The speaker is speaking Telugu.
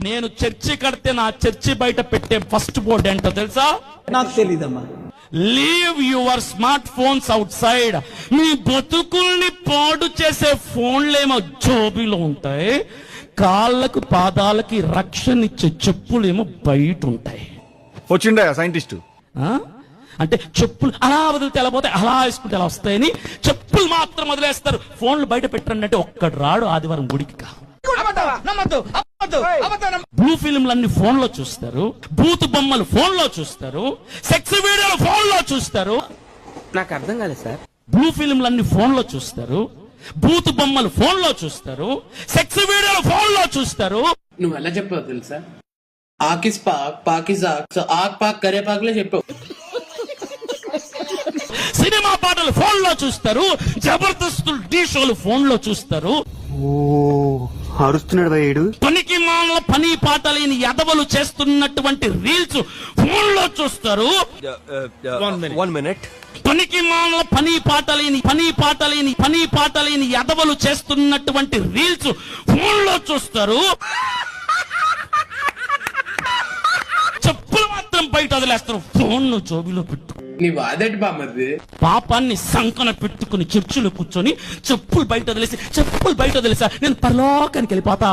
నేను చర్చి కడితే నా చర్చి బయట పెట్టే ఫస్ట్ బోర్డు ఏంటో తెలుసా? నాకు తెలీదమ్మా. Leave your smart phones outside. మీ బతుకుల్ని పాడు చేసే ఫోన్లేమో జోబీలో ఉంటాయి, కాళ్ళకు పాదాలకి రక్షణ ఇచ్చే చెప్పులేమో బయట ఉంటాయి. వచ్చిండే సైంటిస్ట్ అంటే చెప్పులు అలా వదిలితే ఎలా పోతాయి, అలా వేసుకుంటే ఎలా వస్తాయని చెప్పులు మాత్రం వదిలేస్తారు. ఫోన్లు బయట పెట్టండి అంటే ఒక్కడు రాడు ఆదివారం గుడికి. బ్లూ ఫిల్మ్లన్నీ ఫోన్ లో చూస్తారు, బూత్ బొమ్మలు ఫోన్ లో చూస్తారు, సెక్స్ వీడియోలు ఫోన్ లో చూస్తారు. నాకు అర్థం కాలేదు సార్. బ్లూ ఫిల్మ్లన్నీ ఫోన్ లో చూస్తారు, బూత్ బొమ్మలు ఫోన్ లో చూస్తారు, సెక్స్ వీడియోలు ఫోన్ లో చూస్తారు. నువ్వు ఎలా చెప్పావు తెలుసా? ఆకిస్ పాక్ పాకిస్ ఆక్ పాక్ కరే పాక్ లో చెప్పావు. సినిమా పాటలు ఫోన్ లో చూస్తారు, జబర్దస్తులు ఢీ షోలు ఫోన్ లో చూస్తారు. అరుస్తున్నాడు భయ్యుడు. పనికి మాల పని పాట లేని ఎదవలు చేస్తున్నటువంటి రీల్స్ ఫోన్ లో చూస్తారు. పనికి మాల పని పాట లేని ఎదవలు చేస్తున్నటువంటి రీల్స్ ఫోన్ లో చూస్తారు. చెప్పులు మాత్రం బయట వదిలేస్తారు, ఫోన్ ను జోబిలో పెట్టు. నీ వాదటి బామ్మది. పాపాన్ని సంకన పెట్టుకుని చర్చిలో కూర్చొని చెప్పులు బయట వదిలేసి నేను పరలోకానికి వెళ్ళిపోతా.